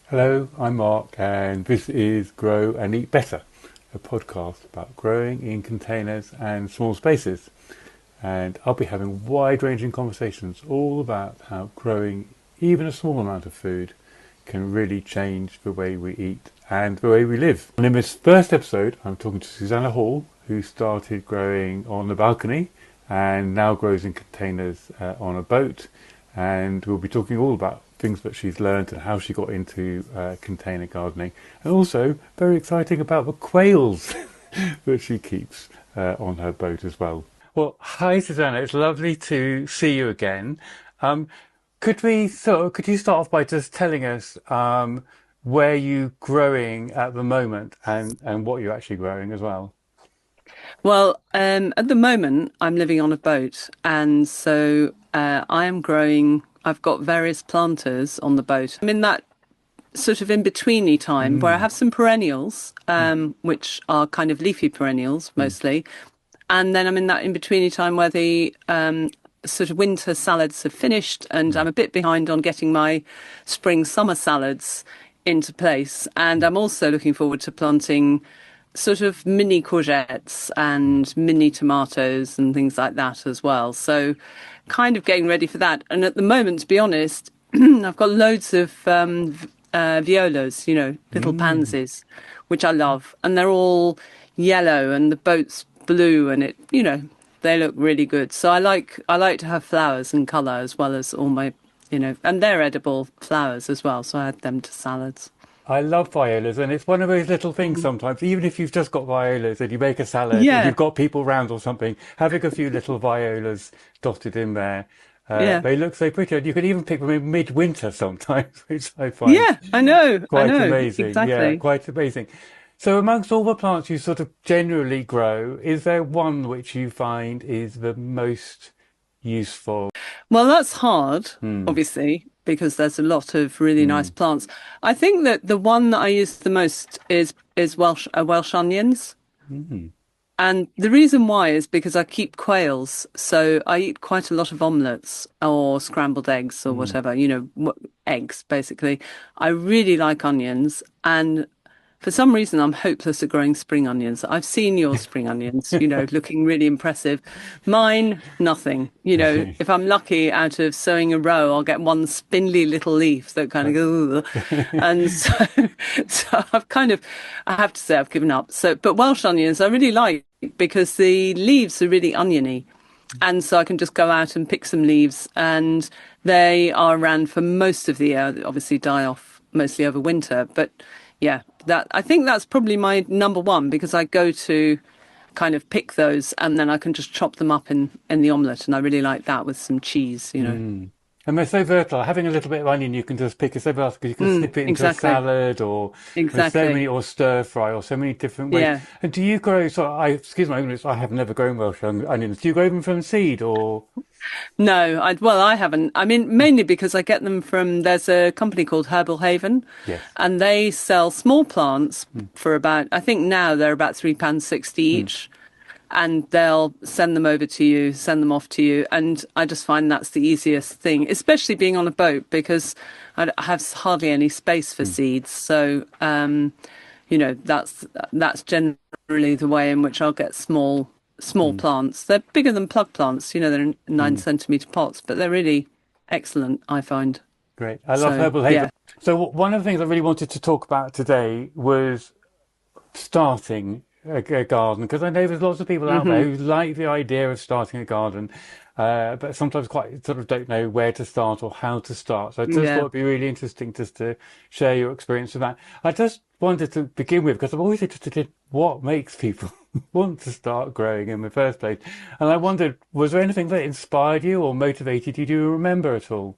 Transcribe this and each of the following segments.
Hello, I'm Mark, and this is Grow and Eat Better, a podcast about growing in containers and small spaces. And I'll be having wide-ranging conversations all about how growing even a small amount of food can really change the way we eat and the way we live. And in this first episode, I'm talking to Susannah Hall, who started growing on the balcony and now grows in containers on a boat. And we'll be talking all about things that she's learned and how she got into container gardening, and also very exciting about the quails that she keeps on her boat as well. Well, hi Susanna, it's lovely to see you again. Um, could you start off by just telling us where you're growing at the moment and what you're actually growing as well? Well, at the moment, I'm living on a boat, and so I am growing. I've got various planters on the boat. I'm in that sort of in-betweeny time where I Mm, have some perennials, mm, which are kind of leafy perennials mm, mostly, and then I'm in that in-betweeny time where the sort of winter salads have finished, and mm, I'm a bit behind on getting my spring-summer salads into place. And mm, I'm also looking forward to planting sort of mini courgettes mm. and mini tomatoes and things like that as well. So, kind of getting ready for that. And at the moment, to be honest, I've got loads of violas, little Mm. pansies, which I love, and they're all yellow, and the boat's blue, and they look really good. So I like to have flowers and colour as well as all my, and they're edible flowers as well. So I add them to salads. I love violas, and it's one of those little things sometimes, even if you've just got violas and you make a salad and Yeah, you've got people round or something, having a few little violas dotted in there, yeah. they look so pretty. And you can even pick them in midwinter sometimes, which I find Yeah, I quite know, amazing. Yeah, exactly. quite amazing. So amongst all the plants you sort of generally grow, is there one which you find is the most useful? Well, that's hard, Hmm. obviously, because there's a lot of really Hmm. nice plants. I think that the one that I use the most is Welsh onions. Hmm. And the reason why is because I keep quails, so I eat quite a lot of omelettes or scrambled eggs or Hmm. whatever, eggs basically. I really like onions, and for some reason I'm hopeless at growing spring onions. I've seen your spring onions, looking really impressive. Mine, nothing. If I'm lucky, out of sowing a row, I'll get one spindly little leaf that kind of goes, and so, so I have to say I've given up. So, but Welsh onions I really like because the leaves are really oniony. And so I can just go out and pick some leaves, and they are around for most of the year. They obviously die off mostly over winter. But yeah, that I think that's probably my number one because I go to kind of pick those and then I can just chop them up in the omelette. And I really like that with some cheese. Mm. And they're so versatile. Having a little bit of onion, you can just pick it so versatile because you can snip it into a Exactly. salad or there's so Exactly. many, or stir fry, or so many different ways. Yeah. And do you grow, so I, excuse my ignorance, I have never grown Welsh onions. Do you grow them from seed or? No, I haven't. I mean, mainly because I get them from, there's a company called Herbal Haven, Yes. and they sell small plants Mm, for about, I think now they're about £3.60 mm, each, and they'll send them over to you, send them off to you. And I just find that's the easiest thing, especially being on a boat because I have hardly any space for mm, seeds. So, that's generally the way in which I'll get small mm, plants. They're bigger than plug plants. They're in nine mm. centimeter pots, but they're really excellent, I find. Great. I love So herbal haven. yeah. So one of the things I really wanted to talk about today was starting a garden because I know there's lots of people out there Hmm. who like the idea of starting a garden, but sometimes quite sort of don't know where to start or how to start. So I just thought Yeah. it'd be really interesting just to share your experience with that. I just wanted to begin with because I'm always interested in what makes people want to start growing in the first place. And I wondered, was there anything that inspired you or motivated you? Do you remember at all?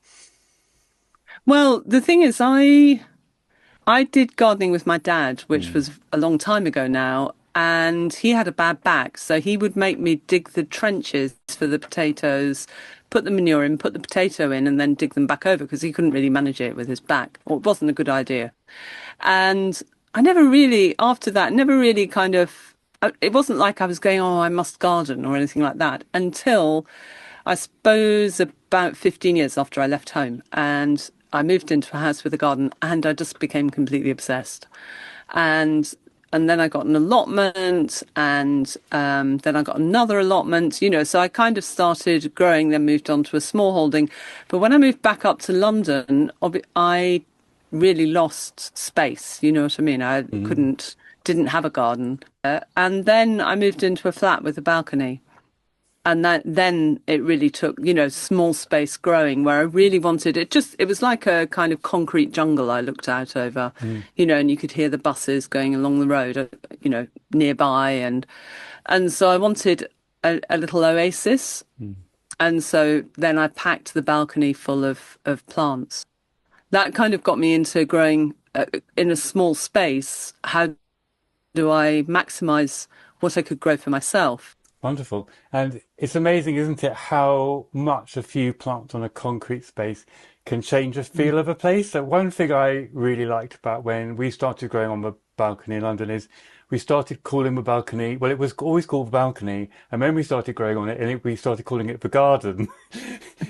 Well, the thing is, I did gardening with my dad, which Mm, was a long time ago now, and he had a bad back, so he would make me dig the trenches for the potatoes, put the manure in, put the potato in, and then dig them back over because he couldn't really manage it with his back, or it wasn't a good idea. And I never really, after that, never really kind of, it wasn't like I was going, oh, I must garden or anything like that until I suppose about 15 years after I left home. And I moved into a house with a garden, and I just became completely obsessed. And and then I got an allotment, and then I got another allotment. So I kind of started growing, then moved on to a small holding. But when I moved back up to London, I really lost space. You know what I mean? I Mm. didn't have a garden. And then I moved into a flat with a balcony. And then it really took, small space growing where I really wanted it. It was like a kind of concrete jungle I looked out over, Mm. and you could hear the buses going along the road, nearby. And so I wanted a little oasis. Mm. And so then I packed the balcony full of plants. That kind of got me into growing in a small space. How do I maximize what I could grow for myself? Wonderful. And it's amazing, isn't it, how much a few plants on a concrete space can change the feel of a place. So one thing I really liked about when we started growing on the balcony in London is we started calling the balcony, well, it was always called the balcony, and then we started growing on it, and we started calling it the garden,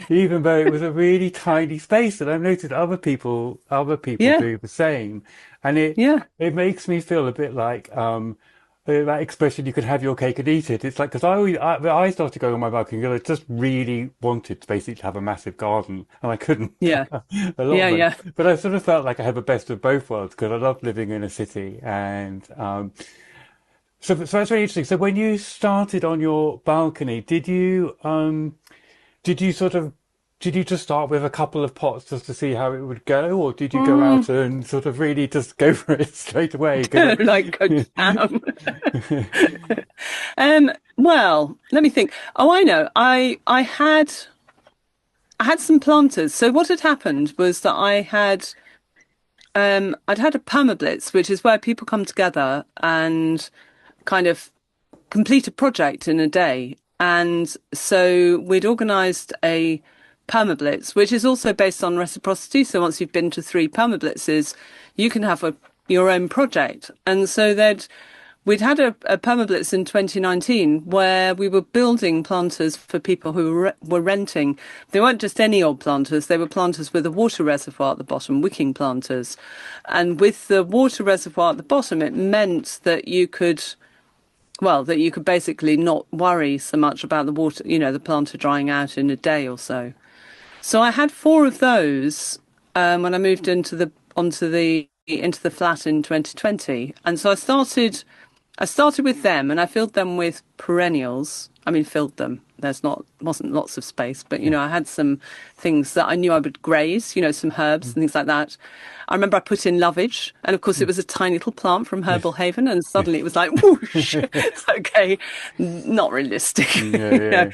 even though it was a really tiny space. And I've noticed other people Yeah, do the same, and it yeah. it makes me feel a bit like that expression, you can have your cake and eat it. It's like, because I started going on my balcony because I just really wanted to basically have a massive garden, and I couldn't Yeah. Yeah, allotment. yeah. But I sort of felt like I had the best of both worlds because I love living in a city, and so that's really interesting. So when you started on your balcony, did you sort of did you just start with a couple of pots just to see how it would go, or did you go Mm, out and sort of really just go for it straight away? Because like go down. Well, let me think. Oh, I know. I had some planters. So what had happened was that I'd had a permablitz, which is where people come together and kind of complete a project in a day. And so we'd organised a permablitz, which is also based on reciprocity. So once you've been to three permablitzes, you can have your own project. And so we'd had a permablitz in 2019 where we were building planters for people who were renting. They weren't just any old planters, they were planters with a water reservoir at the bottom, wicking planters. And with the water reservoir at the bottom, it meant that you could basically not worry so much about the water, the planter drying out in a day or so. So I had four of those when I moved into the flat in 2020, and so I started with them, and I filled them with perennials. I mean, filled them. There's not wasn't lots of space, but yeah. I had some things that I knew I would graze. Some herbs and things like that. I remember I put in lovage, and of course it was a tiny little plant from Yes. Herbal Haven, and Yes. suddenly it was like whoosh. Okay, not realistic. Yeah, you know. yeah.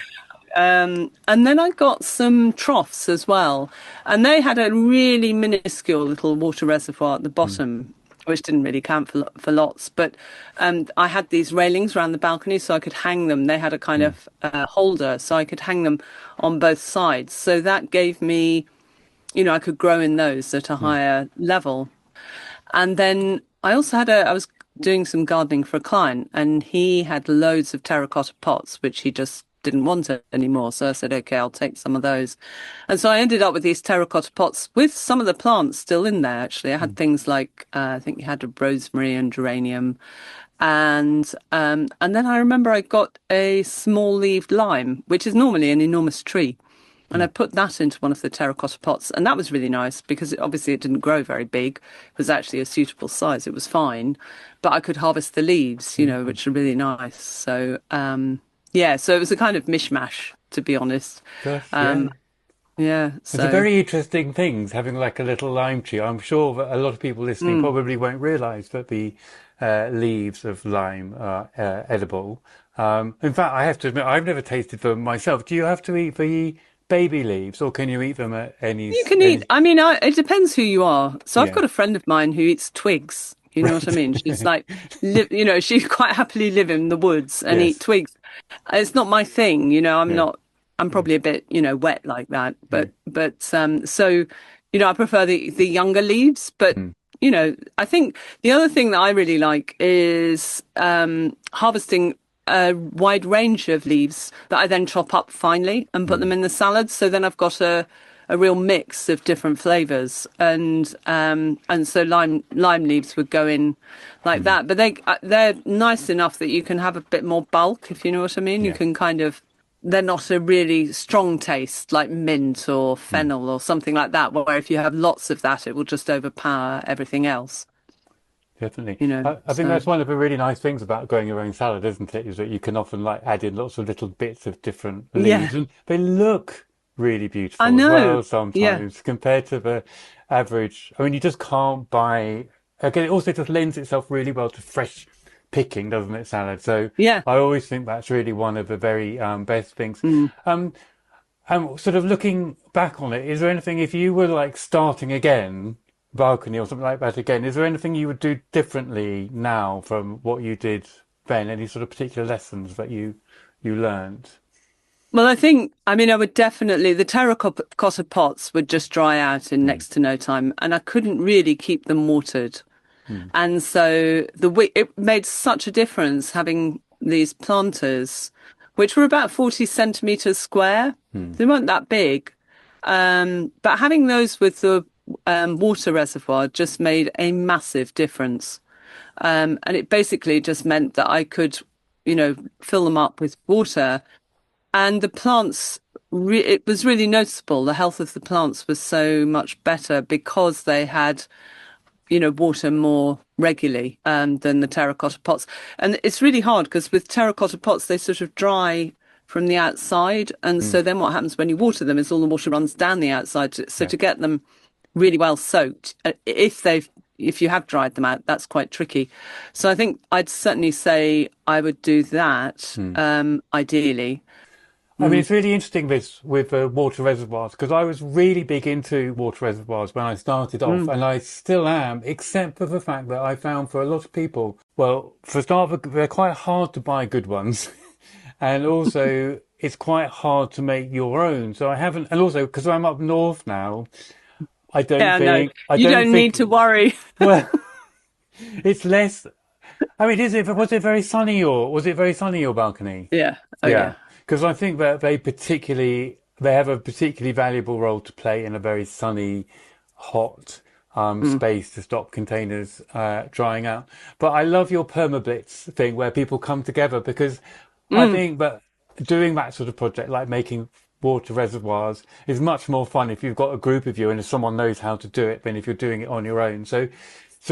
And then I got some troughs as well, and they had a really minuscule little water reservoir at the Mm. bottom, which didn't really count for lots. But I had these railings around the balcony, so I could hang them. They had a kind Mm. of holder, so I could hang them on both sides. So that gave me, I could grow in those at a Mm. higher level. And then I was doing some gardening for a client, and he had loads of terracotta pots, which he just didn't want it anymore. So I said, okay, I'll take some of those. And so I ended up with these terracotta pots with some of the plants still in there, actually. I had Mm. things like, I think you had a rosemary and geranium. And then I remember I got a small-leaved lime, which is normally an enormous tree. And I Mm. put that into one of the terracotta pots, and that was really nice because obviously it didn't grow very big. It was actually a suitable size. It was fine, but I could harvest the leaves, Mm. which are really nice. So yeah, so it was a kind of mishmash, to be honest. Gosh, yeah. Um, yeah, It's a so very interesting thing, having like a little lime tree. I'm sure that a lot of people listening mm. probably won't realize that the leaves of lime are edible. In fact, I have to admit, I've never tasted them myself. Do you have to eat the baby leaves, or can you eat them at You can eat. any? I mean, it depends who you are. So I've Yeah, got a friend of mine who eats twigs. You know what I right. mean? She's like, she quite happily live in the woods and eat Yes. twigs. It's not my thing. I'm Yeah. not. I'm Yeah. probably a bit, wet like that. Yeah. So I prefer the younger leaves. But Mm. I think the other thing that I really like is harvesting a wide range of leaves that I then chop up finely and put them Mm. in the salad. So then I've got a real mix of different flavors, and so lime leaves would go in like that. But they're nice enough that you can have a bit more bulk, if you know what I mean. You Yeah. can kind of, they're not a really strong taste like mint or Mm. fennel or something like that, where if you have lots of that, it will just overpower everything else, Definitely. you know. I think So that's one of the really nice things about growing your own salad, isn't it? Is that you can often like add in lots of little bits of different yeah, leaves and they look really I beautiful as know. well Yeah, sometimes compared to the average. I mean, you just can't buy. Again, it also just lends itself really well to fresh picking, doesn't it, salad? So yeah. I always think that's really one of the very best things. Mm. Um, and sort of looking back on it, is there anything, if you were like starting again, balcony or something like that again, is there anything you would do differently now from what you did then? Any sort of particular lessons that you learned? Well, I mean, I would definitely, the terracotta pots would just dry out in Mm, next to no time, and I couldn't really keep them watered. mm, And so it made such a difference having these planters, which were about 40 centimeters square. mm, They weren't that big. But having those with the water reservoir just made a massive difference. And it basically just meant that I could, fill them up with water. And the plants, it was really noticeable. The health of the plants was so much better because they had, water more regularly than the terracotta pots. And it's really hard because with terracotta pots, they sort of dry from the outside. And mm, so then what happens when you water them is all the water runs down the outside. So yeah. to get them really well soaked, if you have dried them out, that's quite tricky. So I think I'd certainly say I would do that, Mm. ideally. I mean, Mm, it's really interesting this with water reservoirs because I was really big into water reservoirs when I started off, mm, and I still am, except for the fact that I found for a lot of people, well, for a start, they're quite hard to buy good ones, and also it's quite hard to make your own. So I haven't, and also because I'm up north now, yeah, no, I you don't don't need think, to worry. well, it's less. I mean, was it very sunny or was it very sunny your balcony? Yeah. Oh, Yeah, yeah. because I think that they have a particularly valuable role to play in a very sunny, hot Mm, space to stop containers drying out. But I love your permablitz thing where people come together because I mm. think that doing that sort of project, like making water reservoirs, is much more fun if you've got a group of you and if someone knows how to do it than if you're doing it on your own. So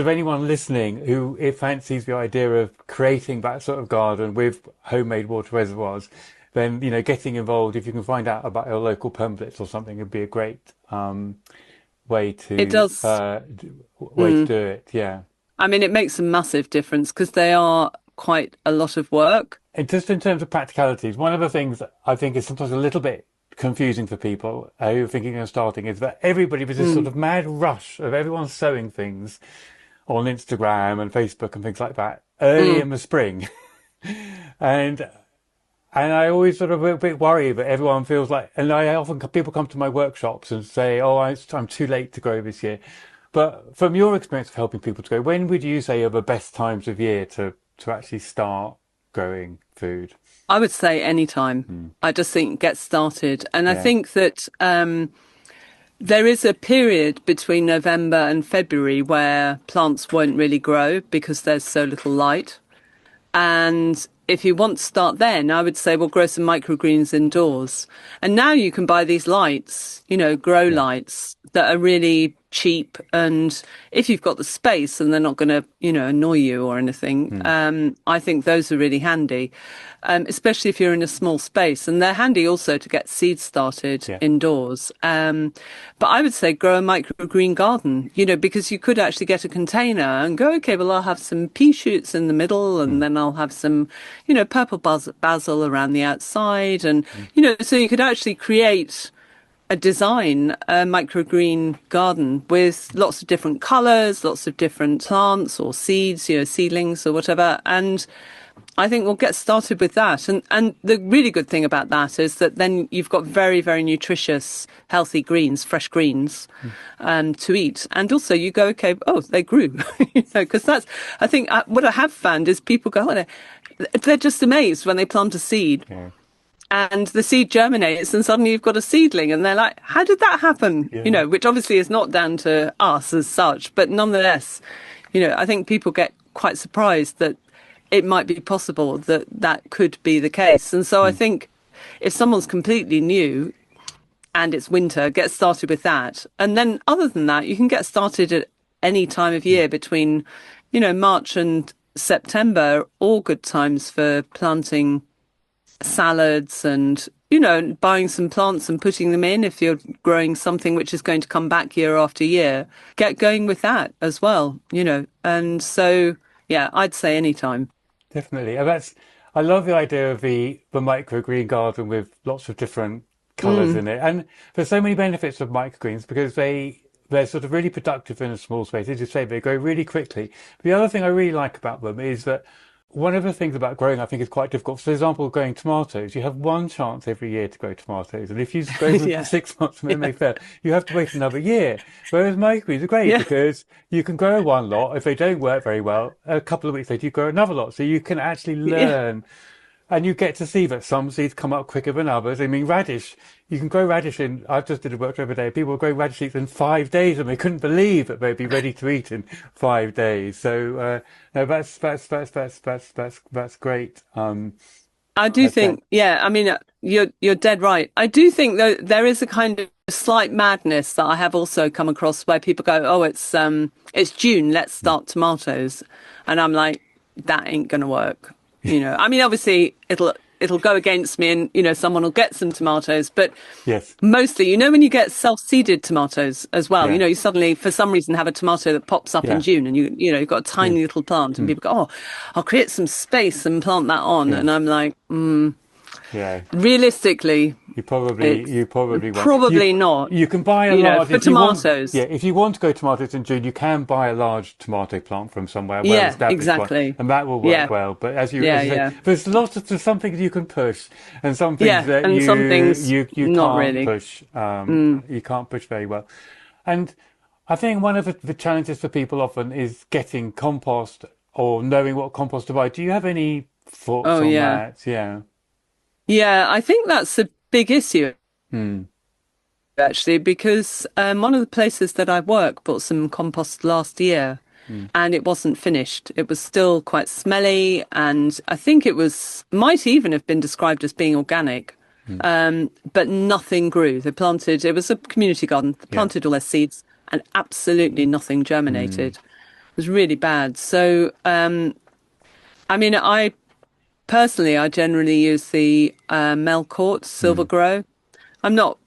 if anyone listening who if fancies the idea of creating that sort of garden with homemade water reservoirs, then getting involved. If you can find out about your local permblitz or something, would be a great way It to does. way to Mm. do it. Yeah, I mean, it makes a massive difference because they are quite a lot of work. and just in terms of practicalities, one of the things that I think is sometimes a little bit confusing for people who are thinking of starting is that everybody was this sort Mm, of mad rush of everyone sowing things on Instagram and Facebook and things like that early mm. in the spring. And I always sort of a bit worried that everyone feels like, and I often people come to my workshops and say, "Oh, I'm too late to grow this year." But from your experience of helping people to grow, when would you say are the best times of year to actually start growing food? I would say anytime. Mm. I just think get started. And I Yeah, think that there is a period between November and February where plants won't really grow because there's so little light. And if you want to start then, I would say, well, grow some microgreens indoors. And now you can buy these lights, grow yeah, lights that are really cheap. And if you've got the space and they're not going to, annoy you or anything, mm. I think those are really handy, especially if you're in a small space. And they're handy also to get seeds started Yeah, indoors. But I would say grow a microgreen garden, because you could actually get a container and go, okay, well, I'll have some pea shoots in the middle and mm. then I'll have some, purple basil around the outside. And, Mm. so you could actually create a microgreen garden with lots of different colors, lots of different plants or seeds, seedlings or whatever. And I think we'll get started with that. And the really good thing about that is that then you've got very, very nutritious, healthy greens, fresh greens, to eat. And also you go, okay, oh, they grew, because I think what I have found is people go, oh, they're just amazed when they plant a seed Yeah. and the seed germinates and suddenly you've got a seedling and they're like, how did that happen? You Yeah. know, which obviously is not down to us as such, but nonetheless, you know, I think people get quite surprised that it might be possible that that could be the case. And so I Mm. think if someone's completely new and it's winter, get started with that. And then other than that, you can get started at any time of Mm. year between, you know, March and September, all good times for planting salads and, you know, buying some plants and putting them in if you're growing something which is going to come back year after year. Get going with that as well, you know. And so, yeah, I'd say anytime. Definitely. And that's, I love the idea of the microgreen garden with lots of different colours Mm. in it. And there's so many benefits of microgreens because they're sort of really productive in a small space. As you say, they grow really quickly. The other thing I really like about them is that one of the things about growing, I think, is quite difficult. For example, growing tomatoes, you have one chance every year to grow tomatoes. And if you grow them for Yeah, 6 months and then yeah, they fail, you have to wait another year. Whereas microgreens are great yeah, because you can grow one lot. If they don't work very well, a couple of weeks later, you grow another lot. So you can actually yeah, learn and you get to see that some seeds come up quicker than others. I mean, radish, you can grow radish in, I just did a workshop the other day. People were growing radish seeds in 5 days and they couldn't believe that they'd be ready to eat in 5 days. So, no, that's great. I do That's great. think, yeah, I mean, you're dead right. I do think though there is a kind of slight madness that I have also come across where people go, "Oh, it's June, let's start tomatoes," and I'm like, that ain't gonna work. You know, I mean, obviously it'll go against me, and you know, someone will get some tomatoes, but Yes. mostly, you know, when you get self-seeded tomatoes as well, you Yeah. know, you suddenly, for some reason, have a tomato that pops up in Yeah. June, and you know, you've got a Mm, tiny little plant, and mm, people go, "Oh, I'll create some space and plant that on," yeah. and I'm like, Yeah. realistically, it's You probably won't. probably not. You can buy a You know, large for if you want. Yeah, tomatoes, if you want to grow tomatoes in June, you can buy a large tomato plant from somewhere, a yeah, well-established one, exactly, and that will work yeah, well. But yeah, as you say, yeah, there's some things you can push, and some things yeah, that and some things you not can't really. push. Mm. You can't push very well, and I think one of the challenges for people often is getting compost or knowing what compost to buy. Do you have any thoughts Oh on yeah, that? Yeah. yeah. I think that's a big issue Hmm. actually, because one of the places that I work bought some compost last year Hmm. and it wasn't finished. It was still quite smelly, and I think it was, might even have been described as being organic. Hmm. But nothing grew. They planted, it was a community garden, they Yeah. planted all their seeds and absolutely nothing Hmm. germinated. It was really bad. So, I mean, I personally, I generally use the Melcourt Silver Hmm. Grow. I'm not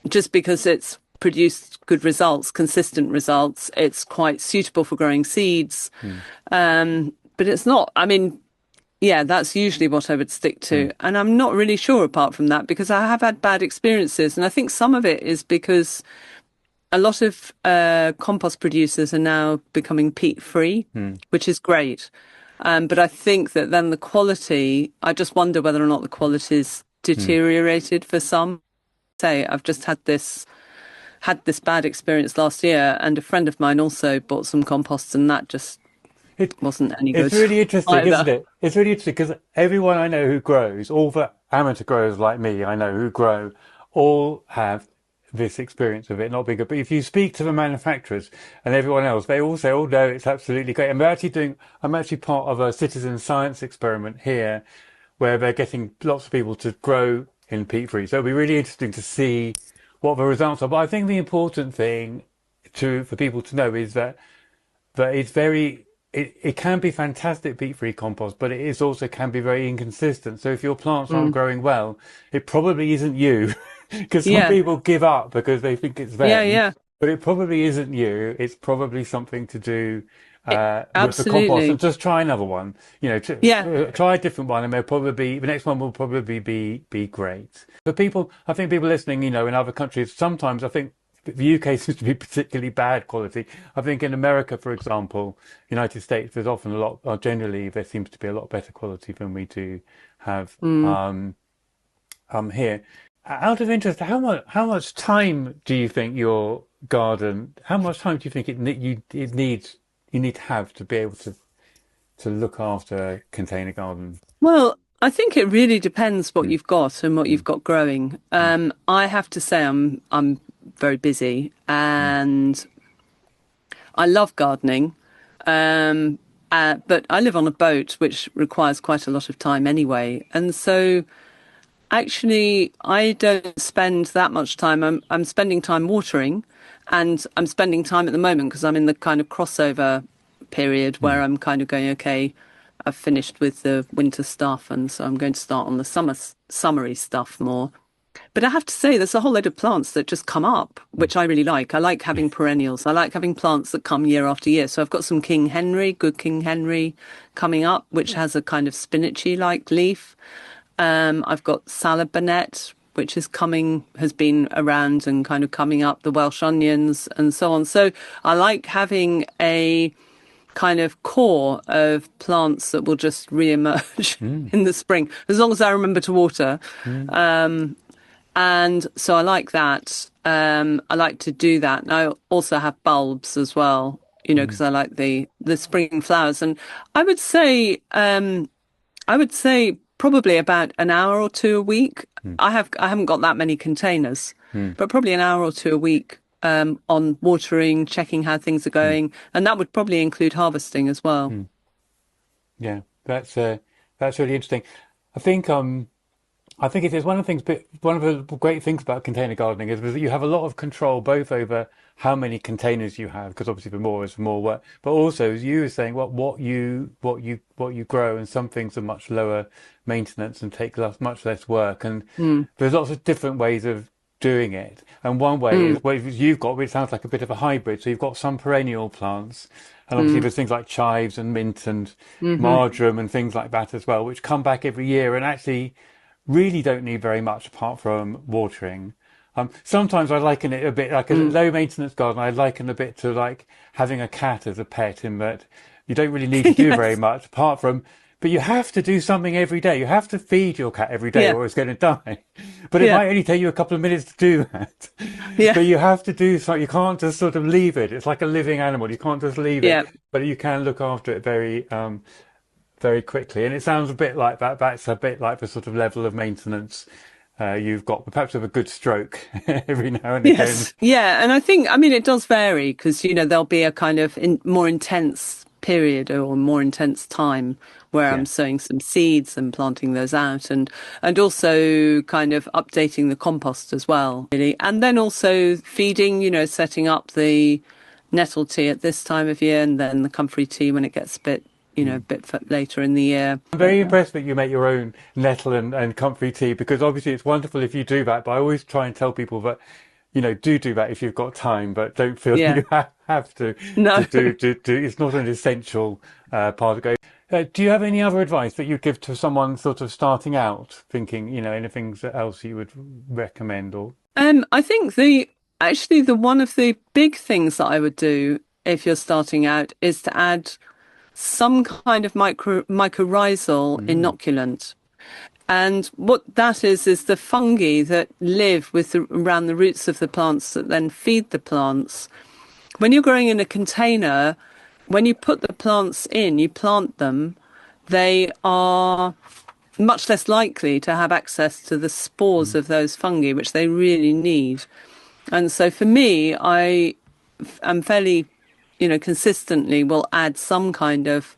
just because it's produced good results, consistent results. It's quite suitable for growing seeds. Hmm. But it's not, I mean, yeah, that's usually what I would stick Hmm. to. And I'm not really sure apart from that because I have had bad experiences. And I think some of it is because a lot of compost producers are now becoming peat free, Hmm. which is great. But I think that then the quality, I just wonder whether or not the quality's Hmm. deteriorated for some. Say, I've just had this bad experience last year, and a friend of mine also bought some compost, and that just It wasn't any it's good really interesting, isn't either. it? It's really interesting because everyone I know who grows, all the amateur growers like me, I know who grow, all have this experience of it not being good. But if you speak to the manufacturers and everyone else, they all say, "Oh no, it's absolutely great." And we're actually doing. I'm actually part of a citizen science experiment here, where they're getting lots of people to grow in peat free. So it'll be really interesting to see what the results are. But I think the important thing to for people to know is that it's very it can be fantastic peat free compost, but it is also can be very inconsistent. So if your plants aren't Mm. growing well, it probably isn't you. Because some Yeah, people give up because they think it's yeah, them, yeah. but it probably isn't you. It's probably something to do with the compost. And Absolutely. just try another one. You know, Yeah, try a different one, and they'll probably the next one will probably be great. For people, I think people listening, you know, in other countries, sometimes I think the UK seems to be particularly bad quality. I think in America, for example, United States, there's often a lot, or generally, there seems to be a lot better quality than we do have mm. here. Out of interest, how much time do you think your garden? How much time do you think it needs you need to have to be able to look after a container garden? Well, I think it really depends what you've got and what Mm, you've got growing. mm, I have to say I'm very busy mm, and I love gardening. Um, but I live on a boat, which requires quite a lot of time anyway. And so actually, I don't spend that much time. I'm spending time watering, and I'm spending time at the moment because I'm in the kind of crossover period where mm, I'm kind of going, okay, I've finished with the winter stuff, and so I'm going to start on the summery stuff more. But I have to say, there's a whole load of plants that just come up, mm. which I really like. I like having perennials. I like having plants that come year after year. So I've got some King Henry, good King Henry coming up, which has a kind of spinachy-like leaf. I've got salad bonnet, which is coming, has been around and kind of coming up, the Welsh onions and so on. So I like having a kind of core of plants that will just re-emerge Mm, in the spring, as long as I remember to water. mm, And so I like that. I like to do that. And I also have bulbs as well, mm, because I like the spring flowers. And I would say, I would say probably about an hour or two a week. mm, I haven't got that many containers, mm, but probably an hour or two a week on watering, checking how things are mm, going, and that would probably include harvesting as well. mm. Yeah, that's really interesting. I think I think it is one of the things, but one of the great things about container gardening is that you have a lot of control both over how many containers you have, because obviously the more is more work, but also as you were saying, what you grow, and some things are much lower maintenance and take much less work, and Mm, there's lots of different ways of doing it. And one way mm, is what you've got, which sounds like a bit of a hybrid. So you've got some perennial plants, and obviously mm, there's things like chives and mint and hmm. marjoram and things like that as well, which come back every year and actually really don't need very much apart from watering. Sometimes I liken it a bit like a Mm. low maintenance garden. I liken a bit to like having a cat as a pet in that you don't really need to do very Yes. much apart from, but you have to do something every day. You have to feed your cat every day Yeah. or it's going to die. But it Yeah. might only take you a couple of minutes to do that. Yeah. But you have to do something. You can't just sort of leave it. It's like a living animal. You can't just leave it, Yeah. but you can look after it very quickly. And it sounds a bit like that. That's a bit like the sort of level of maintenance you've got, but perhaps with a good stroke every now and again. Yes. Yeah. And I think, I mean, it does vary because, there'll be a kind of more intense period or more intense time where Yeah. I'm sowing some seeds and planting those out and also kind of updating the compost as well, really. And then also feeding, setting up the nettle tea at this time of year and then the comfrey tea when it gets a bit, a Mm. bit later in the year. I'm very impressed that you make your own nettle and comfrey tea because obviously it's wonderful if you do that. But I always try and tell people that, do that if you've got time, but don't feel Yeah. you have to No. do. It's not an essential part of it. Do you have any other advice that you'd give to someone sort of starting out, thinking, anything else you would recommend or? I think the one of the big things that I would do if you're starting out is to add some kind of mycorrhizal Mm, inoculant. And what that is the fungi that live around the roots of the plants that then feed the plants. When you're growing in a container, when you put the plants in, you plant them, they are much less likely to have access to the spores mm, of those fungi, which they really need. And so for me, I am fairly, consistently will add some kind of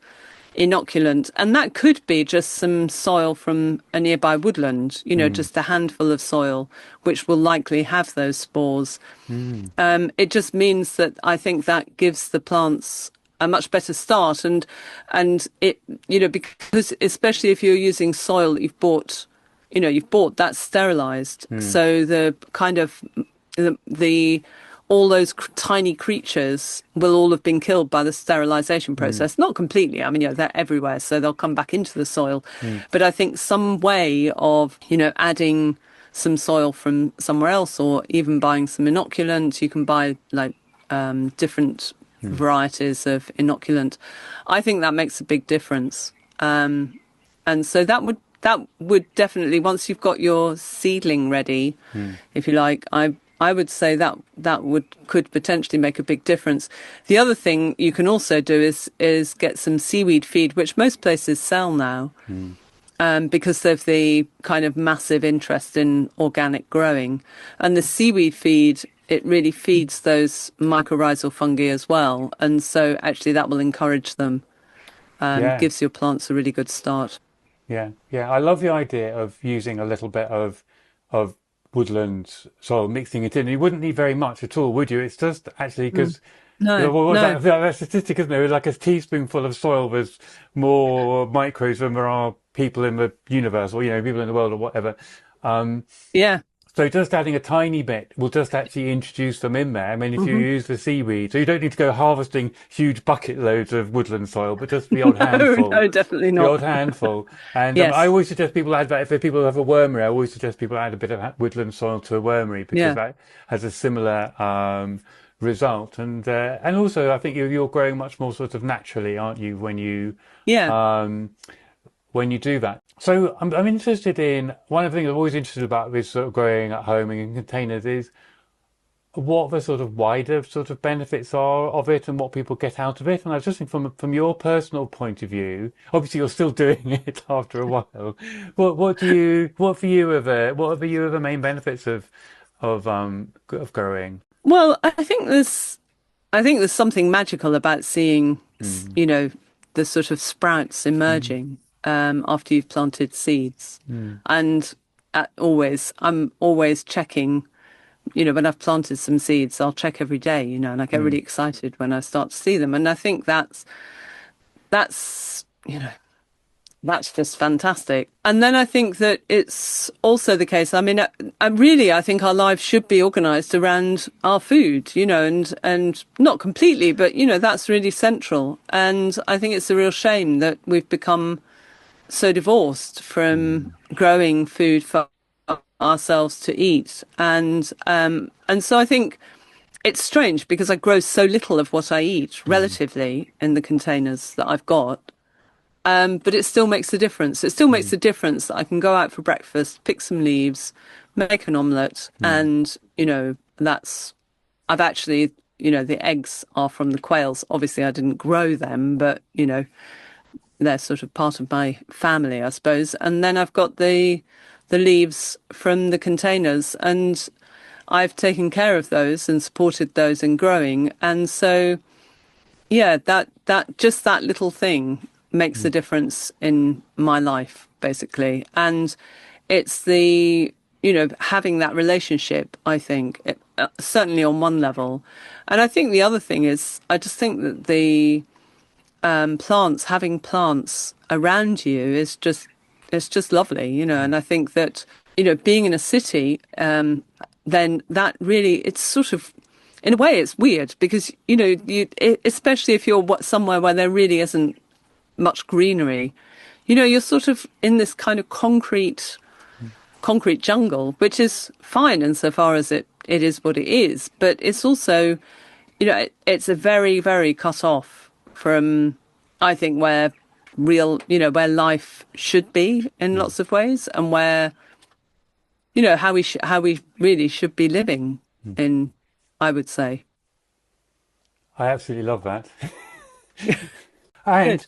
inoculant. And that could be just some soil from a nearby woodland, mm, just a handful of soil, which will likely have those spores. mm, It just means that I think that gives the plants a much better start. And it, because especially if you're using soil that you've bought that's sterilized. mm, So the kind of the all those tiny creatures will all have been killed by the sterilization mm, process. Not completely. I mean, they're everywhere, so they'll come back into the soil. mm, But I think some way of, adding some soil from somewhere else or even buying some inoculant, you can buy like different mm, varieties of inoculant. I think that makes a big difference. And so that would definitely, once you've got your seedling ready, mm, if you like, I would say that could potentially make a big difference. The other thing you can also do is get some seaweed feed, which most places sell now. mm. because of the kind of massive interest in organic growing. And the seaweed feed, it really feeds those mycorrhizal fungi as well. And so actually that will encourage them, Yeah. gives your plants a really good start. Yeah, yeah, I love the idea of using a little bit of woodland soil, mixing it in. You wouldn't need very much at all, would you? It's just actually Mm. because No, what was no. that? That statistic, isn't there? Like a teaspoonful of soil was more microbes than there are people in the universe, or people in the world, or whatever. Um, Yeah. so just adding a tiny bit will just actually introduce them in there. I mean, if you Hmm. use the seaweed, so you don't need to go harvesting huge bucket loads of woodland soil, but just the odd No, handful. no, definitely The not. odd handful. And I Yes. always suggest people add that if people have a wormery, I always suggest people add a bit of woodland soil to a wormery because Yeah. that has a similar result. And also, I think you're growing much more sort of naturally, aren't you, Yeah. um, when you do that. So I'm interested in one of the things I'm always interested about with sort of growing at home and in containers is what the sort of wider sort of benefits are of it and what people get out of it. And I was just think from your personal point of view, obviously you're still doing it after a while. What are for you are the main benefits of growing? Well, I think there's something magical about seeing, Mm, you know, the sort of sprouts mm, emerging after you've planted seeds. mm, And I'm always checking, when I've planted some seeds, I'll check every day, and I get mm, really excited when I start to see them. And I think that's just fantastic. And then I think that it's also the case. I mean, I think our lives should be organized around our food, and not completely, but, that's really central. And I think it's a real shame that we've become so divorced from mm, growing food for ourselves to eat. And so I think it's strange because I grow so little of what I eat mm, relatively in the containers that I've got. But it still makes a difference. It still makes mm, a difference that I can go out for breakfast, pick some leaves, make an omelette, mm, and I've actually, the eggs are from the quails. Obviously, I didn't grow them, but they're sort of part of my family, I suppose. And then I've got the leaves from the containers, and I've taken care of those and supported those in growing. And so yeah, that little thing makes a mm, difference in my life, basically. And it's having that relationship, I think, certainly on one level. And I think the other thing is, I just think that the having plants around you it's just lovely, mm, and I think that, being in a city, then that really, it's sort of, in a way, it's weird because, especially if you're somewhere where there really isn't much greenery, you're sort of in this kind of concrete jungle, which is fine insofar as it is what it is, but it's also, it's a very, very cut off from, I think, where where life should be in mm, lots of ways, and where, how we really should be living mm. in, I would say. I absolutely love that. And Good.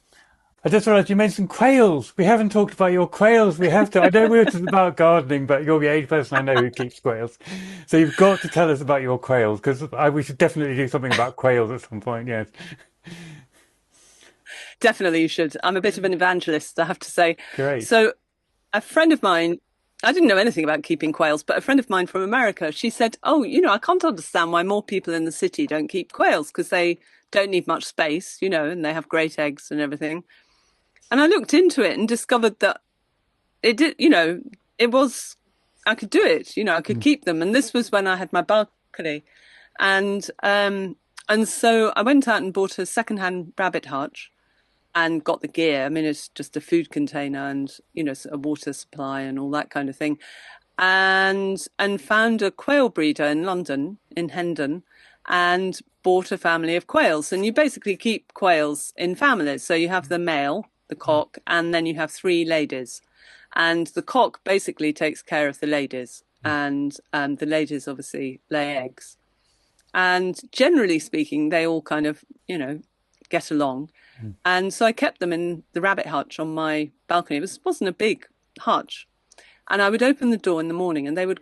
I just realised you mentioned quails. We haven't talked about your quails. We have to. I know we're just about gardening, but you're the only person I know who keeps quails. So you've got to tell us about your quails because we should definitely do something about quails at some point. Yes. Definitely you should. I'm a bit of an evangelist, I have to say. Great. So a friend of mine, I didn't know anything about keeping quails, but a friend of mine from America, she said, "Oh, I can't understand why more people in the city don't keep quails because they don't need much space, and they have great eggs and everything." And I looked into it and discovered that it did, it was, I could do it, I could Mm, keep them. And this was when I had my balcony. And, and so I went out and bought a secondhand rabbit hutch and got the gear. I mean, it's just a food container and, a water supply and all that kind of thing. And found a quail breeder in London, in Hendon, and bought a family of quails. And you basically keep quails in families. So you have the male, the mm, cock, and then you have three ladies. And the cock basically takes care of the ladies, mm, and the ladies obviously lay eggs. And generally speaking, they all kind of, get along. And so I kept them in the rabbit hutch on my balcony. Wasn't a big hutch. And I would open the door in the morning and they would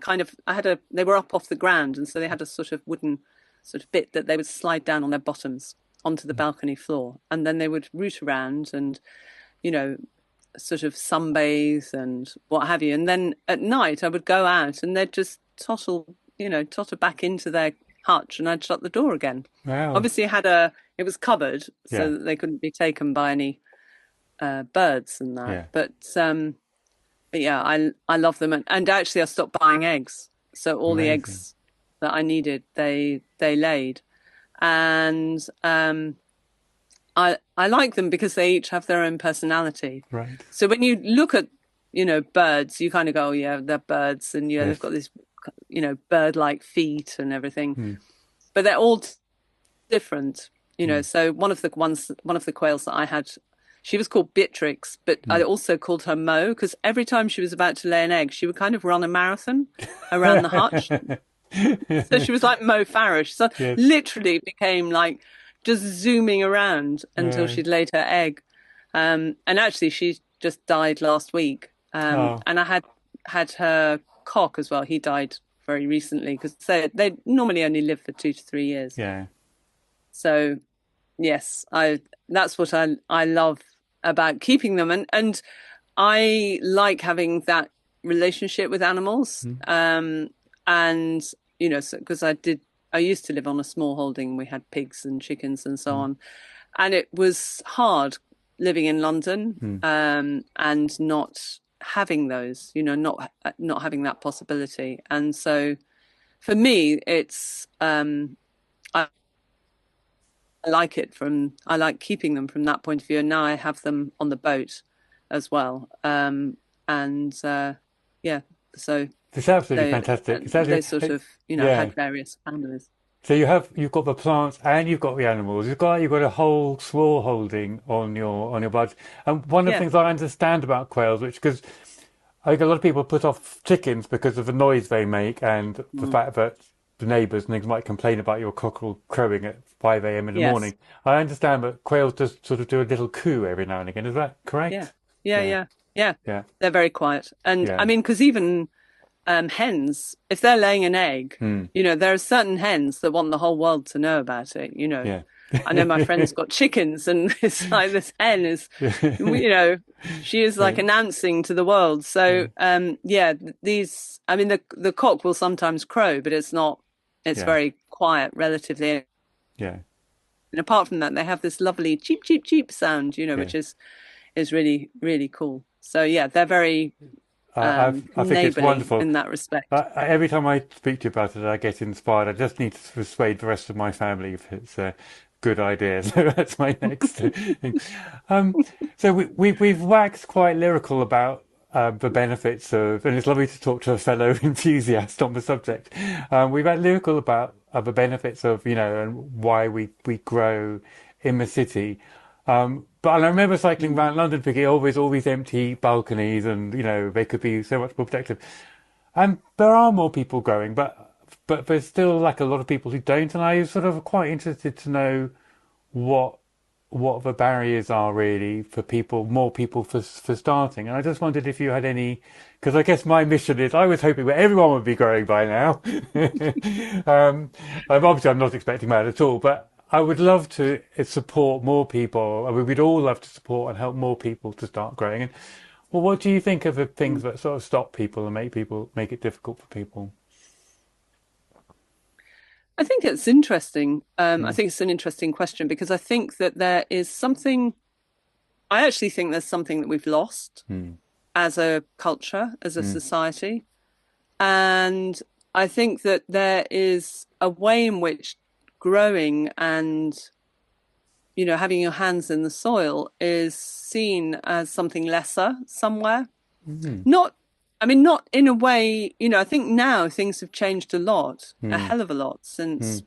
they were up off the ground. And so they had a sort of wooden sort of bit that they would slide down on their bottoms onto the balcony floor. And then they would root around and, you know, sort of sunbathe and what have you. And then at night I would go out and they'd just totter back into their hutch and I'd shut the door again. Wow. Obviously it was covered Yeah. so that they couldn't be taken by any birds and that. Yeah. But yeah, I love them and actually I stopped buying eggs. So all the Amazing. eggs that I needed, they laid. And I like them because they each have their own personality. Right. So when you look at, birds, you kind of go, oh, yeah, they're birds, and Yes. they've got this, bird-like feet and everything. Hmm. But they're all different, Hmm. So one of the quails that I had, she was called Beatrix, but I also called her Mo because every time she was about to lay an egg, she would kind of run a marathon around the hutch. So she was like Mo Farah. So Yes. literally became like just zooming around until Right. she'd laid her egg. And actually, she just died last week. Oh, And I had her cock as well. He died very recently because they normally only live for 2 to 3 years. yeah. So yes, I that's what I love about keeping them, and I like having that relationship with animals. Hmm. And so, because I used to live on a small holding. We had pigs and chickens and so Hmm. on, and it was hard living in London, Hmm. and not having those, not having that possibility. And so, for me, it's I like keeping them from that point of view. And now I have them on the boat as well. And yeah, so It's absolutely they fantastic. It's they actually, sort of, yeah. had various families. So you've got the plants and you've got the animals. You've got a whole small holding on your budget. And one of the Yeah. things I understand about quails, which because I think a lot of people put off chickens because of the noise they make and the Mm. fact that the neighbours and things might complain about your cockerel crowing at 5 a.m. in the Yes. morning. I understand that quails just sort of do a little coo every now and again. Is that Yeah. correct? Yeah. Yeah, Yeah. Yeah. yeah, They're very quiet. And I yeah. mean, because even hens, if they're laying an egg, Hmm. there are certain hens that want the whole world to know about it. Yeah. I know my friend's got chickens, and it's like this hen is, she is like Yeah. announcing to the world. Yeah. So, yeah, I mean, the cock will sometimes crow, but it's Yeah. very quiet relatively. Yeah. And apart from that, they have this lovely cheep, cheep, cheep sound, Yeah. which is really, really cool. So yeah, they're very I think it's neighborly wonderful. in that respect. Every time I speak to you about it, I get inspired. I just need to persuade the rest of my family if it's a good idea. So that's my next thing. Um, so we've waxed quite lyrical about the benefits of, and it's lovely to talk to a fellow enthusiast on the subject. We've had lyrical about the benefits of, and why we grow in the city. But I remember cycling Mm. around London thinking always all these empty balconies and, they could be so much more protective. And there are more people growing, but there's still like a lot of people who don't. And I was sort of quite interested to know what what the barriers are really for people, more people for starting. And I just wondered if you had any, because I guess my mission is I was hoping that everyone would be growing by now. Obviously, I'm not expecting that at all, but I would love to support more people. I mean, we'd all love to support and help more people to start growing. And well, what do you think of the things that sort of stop people and make it difficult for people? I think it's interesting. I Mm, think it's an interesting question because I think that there is something, I actually think there's something that we've lost mm, as a culture, as a mm, society. And I think that there is a way in which growing and, having your hands in the soil is seen as something lesser somewhere. mm, Not, I mean, not in a way, I think now things have changed a lot, a mm, hell of a lot mm, since,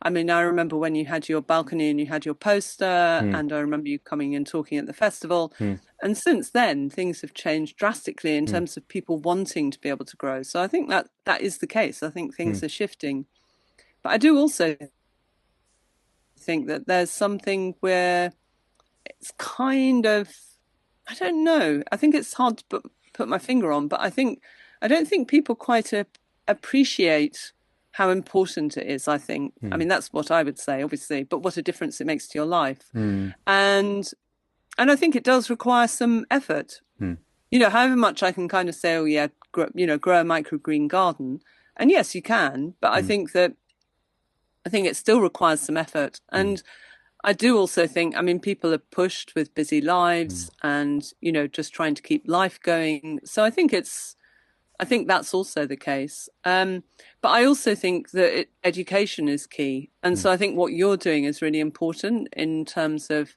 I mean, I remember when you had your balcony and you had your poster, mm, and I remember you coming and talking at the festival. mm, And since then, things have changed drastically in mm, terms of people wanting to be able to grow. So I think that is the case. I think mm, things are shifting. But I do also think that there's something where it's kind of, I don't know. I think it's hard to put my finger on, but I don't think people quite appreciate how important it is, I think. I Mm, mean, that's what I would say, obviously, but what a difference it makes to your life. mm, And and I think it does require some effort. mm, However much I can kind of say, oh yeah, grow a microgreen garden. And yes, you can, but mm, I think it still requires some effort. mm, And I do also think, I mean, people are pushed with busy mm, lives and, just trying to keep life going. So I think that's also the case. But I also think that education is key. And mm, so I think what you're doing is really important in terms of,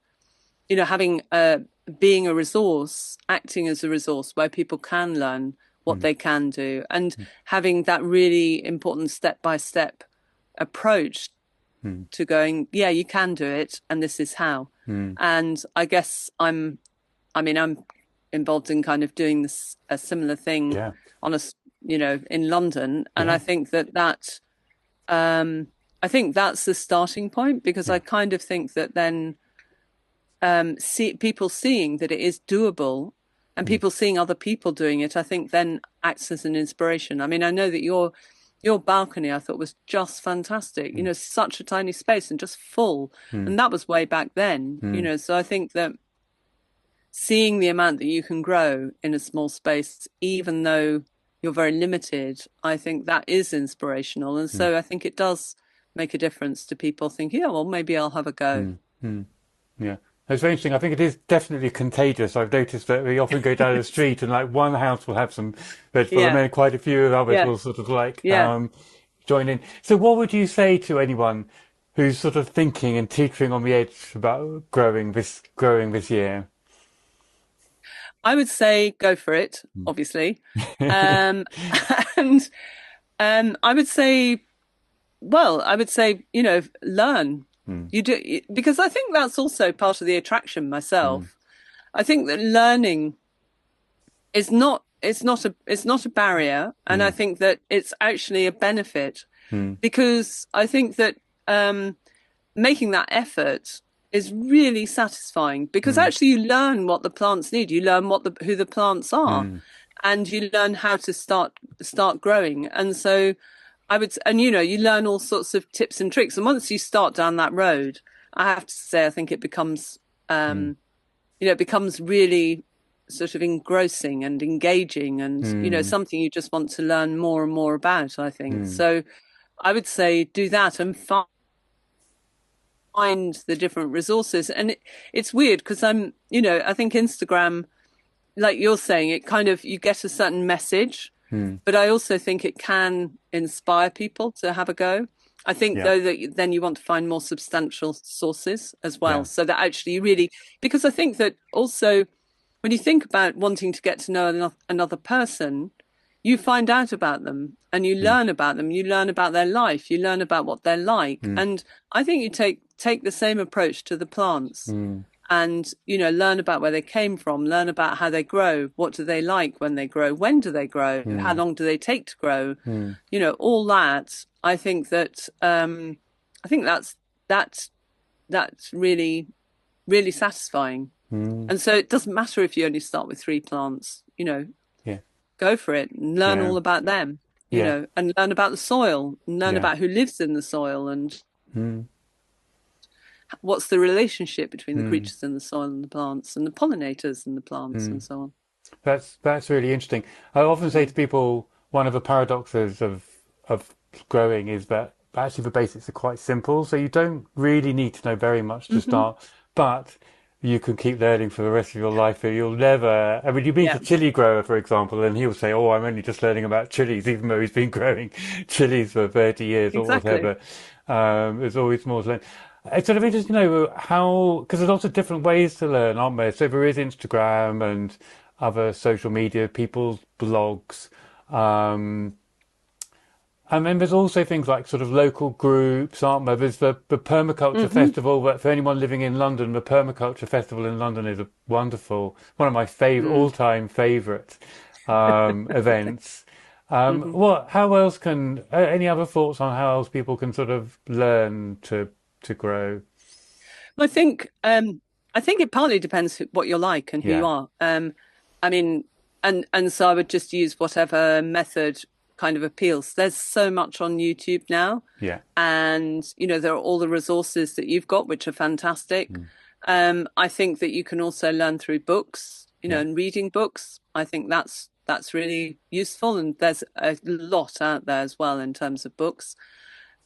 having being a resource, acting as a resource where people can learn what mm, they can do, and having that really important step by step approach mm, to going, yeah, you can do it, and this is how. mm. And I guess I mean, I'm involved in kind of doing this a similar thing Yeah, on in London, and yeah, um, I think that's the starting point because yeah, I kind of think that then see people seeing that it is doable and mm, people seeing other people doing it, I think then acts as an inspiration. I mean, I know that your balcony I thought was just fantastic. mm, Such a tiny space and just full. mm, And that was way back then, mm, so I think that seeing the amount that you can grow in a small space, even though you're very limited, I think that is inspirational. And mm, so I think it does make a difference to people thinking, yeah, well, maybe I'll have a go. mm, mm. Yeah. It's very interesting. I think it is definitely contagious. I've noticed that we often go down the street and like one house will have some vegetables and Yeah, then quite a few of others yeah, will sort of like yeah. join in. So what would you say to anyone who's sort of thinking and teetering on the edge about growing this year? I would say go for it, obviously. Um, and I would say, well, I would say, learn. Mm, You do because I think that's also part of the attraction mm, myself. I think that learning is not it's not a barrier, and I mm, think that it's actually a benefit mm, because I think that making that effort is really satisfying because mm, actually you learn what the plants need, you learn who the plants are, mm, and you learn how to start growing. And so and you learn all sorts of tips and tricks. And once you start down that road, I have to say, I think it becomes, mm, it becomes really sort of engrossing and engaging and, mm, something you just want to learn more and more about, I think. mm, So I would say do that and find the different resources. And it's weird because I think Instagram, like you're saying, it kind of, you get a certain message, mm. but I also think it can inspire people to have a go. I think Yeah, though that then you want to find more substantial sources as well, yeah, so that actually you really, because I think that also when you think about wanting to get to know another person, you find out about them and you mm, learn about them, you learn about their life, you learn about what they're like. mm, And I think you take the same approach to the plants mm, and learn about where they came from, learn about how they grow, what do they like when they grow, when do they grow, how mm, long do they take to grow, mm, all that. I think that I think that's really really satisfying. mm. And so it doesn't matter if you only start with three plants, Yeah, go for it and learn yeah, all about them, yeah. and learn about the soil and learn Yeah. about who lives in the soil and Mm, what's the relationship between the mm, creatures in the soil and the plants and the pollinators and the plants mm. and so on. That's really interesting. I often say to Mm. people, one of the paradoxes of growing is that actually the basics are quite simple, so you don't really need to know very much to Hmm. start, but you can keep learning for the rest of your life. And you'll never. I mean, you meet Yeah, a chili grower, for example, and he'll say, "Oh, I'm only just learning about chilies," even though he's been growing chilies for 30 years or exactly. whatever. There's always more to learn. It's sort of interesting to know how, because there's lots of different ways to learn, aren't there? So there is Instagram and other social media, people's blogs. Um, and then there's also things like sort of local groups, aren't there? There's the Permaculture Hmm. Festival, but for anyone living in London, the Permaculture Festival in London is a wonderful, one of my Mm. all-time favourite events. Hmm. How else can, any other thoughts on how else people can sort of learn to grow? I think. I think it partly depends what you're like and who you Yeah, are. I mean, and so I would just use whatever method kind of appeals. There's so much on YouTube now, yeah, and there are all the resources that you've got, which are fantastic. mm, I think that you can also learn through books, yeah, and reading books. I think that's really useful, and there's a lot out there as well in terms of books.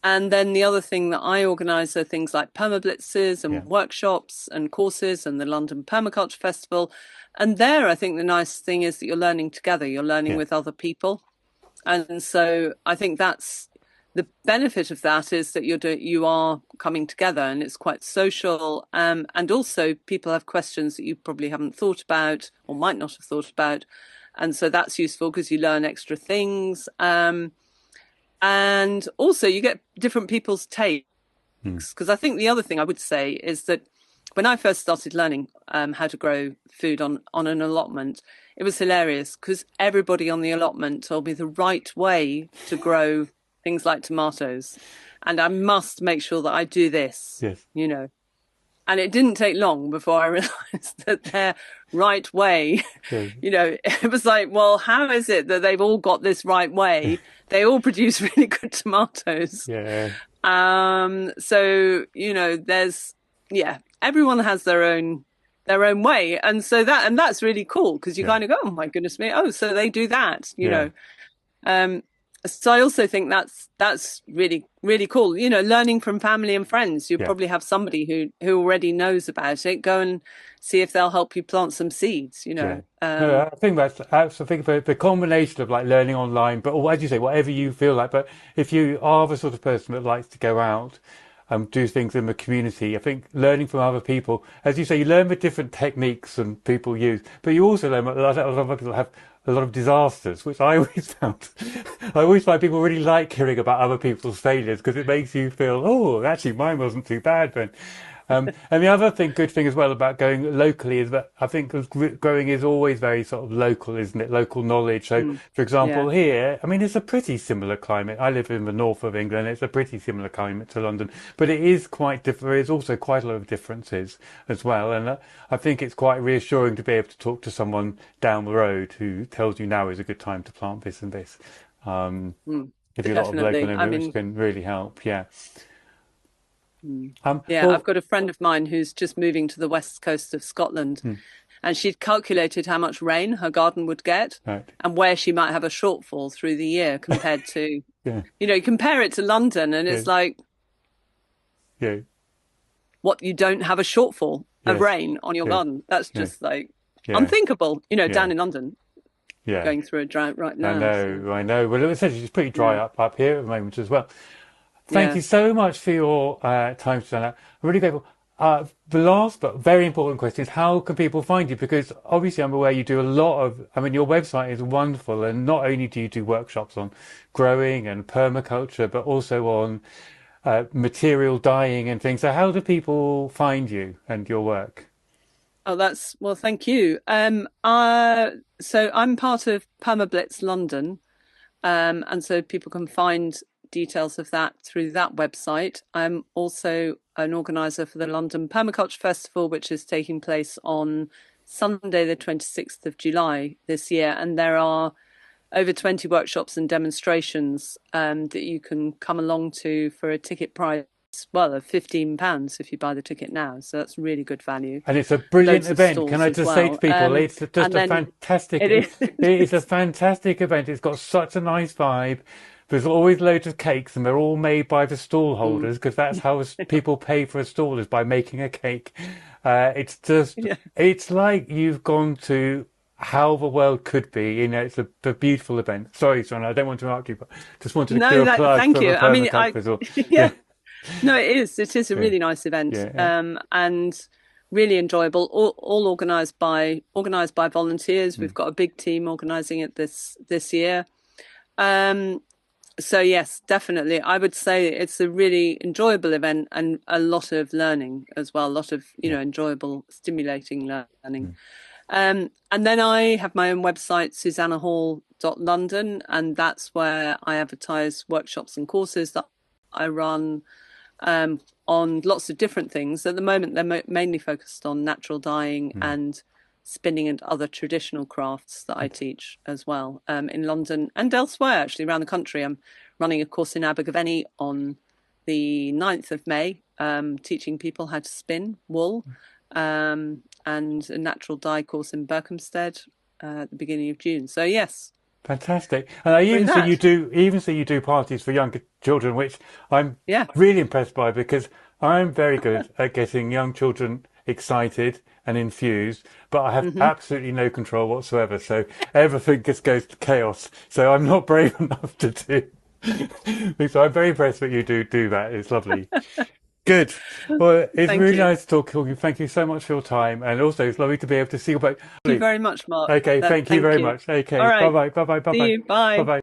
And then the other thing that I organise are things like permablitzes yeah, and workshops and courses and the London Permaculture Festival. And there, I think the nice thing is that you're learning together, you're learning yeah, with other people. And so I think that's the benefit of that is that you are coming together and it's quite social. And also people have questions that you probably haven't thought about or might not have thought about. And so that's useful because you learn extra things. And also you get different people's takes. mm, Because I think the other thing I would say is that when I first started learning how to grow food on an allotment, it was hilarious because everybody on the allotment told me the right way to grow things like tomatoes. And I must make sure that I do this, yes, you know. And it didn't take long before I realized that their right way, yeah, it was like, well, how is it that they've all got this right way? They all produce really good tomatoes. yeah, So, yeah, everyone has their own way. And so that's really cool because you yeah, kind of go, oh my goodness me. Oh, so they do that, yeah, Um, so I also think that's really, really cool. Learning from family and friends. You yeah. probably have somebody who already knows about it. Go and see if they'll help you plant some seeds. Yeah. No, I think that's I think the combination of like learning online, but or as you say, whatever you feel like. But if you are the sort of person that likes to go out and do things in the community, I think learning from other people, as you say, you learn the different techniques and people use, but you also learn a lot of people have a lot of disasters, which I always found. I always find people really like hearing about other people's failures because it makes you feel, oh, actually mine wasn't too bad then. And the other good thing as well about going locally is that I think growing is always very sort of local, isn't it? Local knowledge. So, Mm, for yeah. example, here, I mean, it's a pretty similar climate. I live in the north of England. It's a pretty similar climate to London, but it is quite different. There's also quite a lot of differences as well. And I think it's quite reassuring to be able to talk to someone down the road who tells you now is a good time to plant this and this. Um, Mm, Give you a lot of local definitely. I knowledge, which mean, can really help. Yeah. yeah, I've Well, got a friend of mine who's just moving to the west coast of Scotland, hmm, and she'd calculated how much rain her garden would get right. and where she might have a shortfall through the year compared to, Yeah. you compare it to London, and Yeah. it's like, Yeah. what, you don't have a shortfall of Yes. rain on your Yeah. garden? That's Yeah. just like Yeah. unthinkable, Yeah. down in London, Yeah. going through a drought right I now. So, know. I know. Well, essentially, it's pretty dry yeah, up here at the moment as well. Thank yeah. you so much for your time, Susanna. I'm really grateful. The last but very important question is how can people find you? Because obviously I'm aware you do a lot of, I mean, your website is wonderful. And not only do you do workshops on growing and permaculture, but also on material dyeing and things. So how do people find you and your work? Oh, well, thank you. So I'm part of Permablitz London. And so people can find details of that through that website. I'm also an organizer for the London Permaculture Festival, which is taking place on Sunday, the 26th of July this year. And there are over 20 workshops and demonstrations that you can come along to for a ticket price, well, of £15 if you buy the ticket now. So that's really good value. And it's a brilliant Loads of event. Can stalls I as just say to well. people, it's just And a then fantastic, it is, it is a fantastic event. It's got such a nice vibe. There's always loads of cakes and they're all made by the stall Mm. holders because that's how people pay for a stall is by making a cake. It's just, Yeah. it's like you've gone to how the world could be. It's a beautiful event. Sorry, Son, I don't want to interrupt you, but just wanted to do No, a plug thank for the you. I mean, permaculture as well. yeah, Yeah, no, it is. It is a yeah, really nice event, yeah, yeah. and really enjoyable. All organized by volunteers. Mm, We've got a big team organizing it this year. Um, so yes, definitely, I would say it's a really enjoyable event and a lot of learning as well. A lot of yeah. enjoyable, stimulating learning. Mm, And then I have my own website, susannahhall.london, and that's where I advertise workshops and courses that I run. on lots of different things. At the moment, they're mainly focused on natural dyeing Mm. and spinning and other traditional crafts that I teach as well, in London and elsewhere, actually, around the country. I'm running a course in Abergavenny on the 9th of May, teaching people how to spin wool, and a natural dye course in Berkhamsted at the beginning of June. So, yes, Fantastic. And I through that. even see you do parties for younger children, which I'm Yeah. really impressed by because I'm very good at getting young children excited and infused, but I have Hmm. absolutely no control whatsoever. So everything just goes to chaos. So I'm not brave enough to do. So I'm very impressed that you do that. It's lovely. Good. Well, it's Thank really you. nice talking to you. Thank you so much for your time. And also it's lovely to be able to see you both. Thank you very much, Mark. Okay, thank you Thank very you. much. Okay, All bye right. bye, bye bye, bye See bye, you. bye Bye. bye.